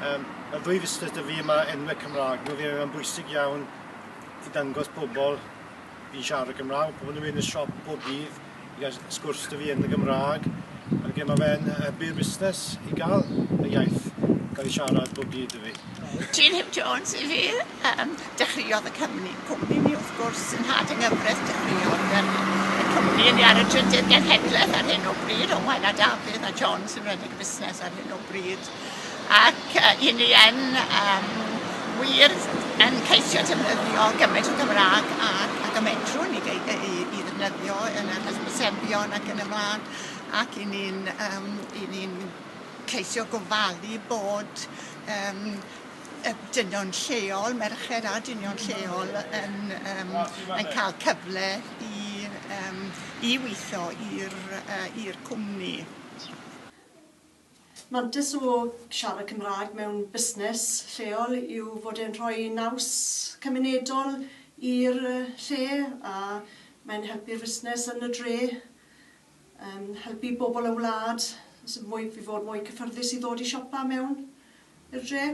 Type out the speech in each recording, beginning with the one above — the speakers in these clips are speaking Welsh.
Y ddwy fusnes dy fi yma enwau Cymraeg. Mae'n bwysig iawn i dangos pobl fi'n siarad Cymraeg. Pobl nhw'n mynd y siop bob dydd i gael sgwrs dy fi yn y Gymraeg. Ac mae fe'n byr busnes i gael y iaith gael ei siarad bob dydd dy fi. Gyda Jones I fi, dechreuodd y cwmni ni wrth gwrs yn had yng Nghyfraith, dechreuodd y cwmni ni ar y trydydd genhedlaeth ar hyn o bryd, ond Wael a Dafydd a Jones yn rhedeg y busnes ar hyn o bryd. Ac i ni yn wir yn ceisio defnyddio gymaint o Gymraeg ac y medrwn i ddefnyddio yn yr hysbysebion ac yn y mlaen. Ac i ni'n ceisio gofalu bod dynion lleol, merched a dynion lleol yn cael cyfle i weithio i'r cwmni. Mantais o siarad Cymraeg mewn busnes lleol yw fod e'n rhoi naws cymunedol i'r lle a mae'n helpu'r busnes yn y dre, helpu bobl y wlad, fi fod mwy cyffyrddus i ddod i siopa mewn i'r dre.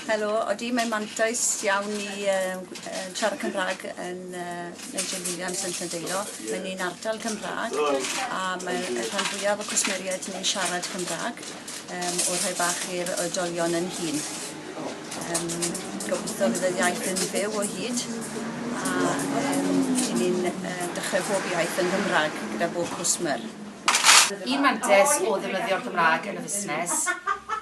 Helo, odi mae'n mantais iawn i siarad Cymraeg yn Nigel Williams yn Llandeilo. Mae'n un ardal Cymraeg a mae'n rhan fwyaf o cwsmeriaid ni'n siarad Cymraeg o rhai bach i'r oedolion yn hun. Gobeithio fydd y iaith yn fyw o hyd a ni'n dechrau bob iaith yn Gymraeg gyda bob cwsmer. Un mantes o ddefnyddio'r Gymraeg yn y busnes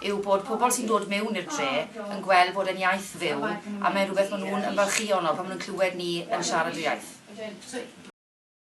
yw bod pobl sy'n dod mewn i'r dre yn gweld bod yn iaith fyw a mae'n rhywbeth maen nhw'n ymfalchio ono pan maen nhw'n clywed ni yn siarad y iaith.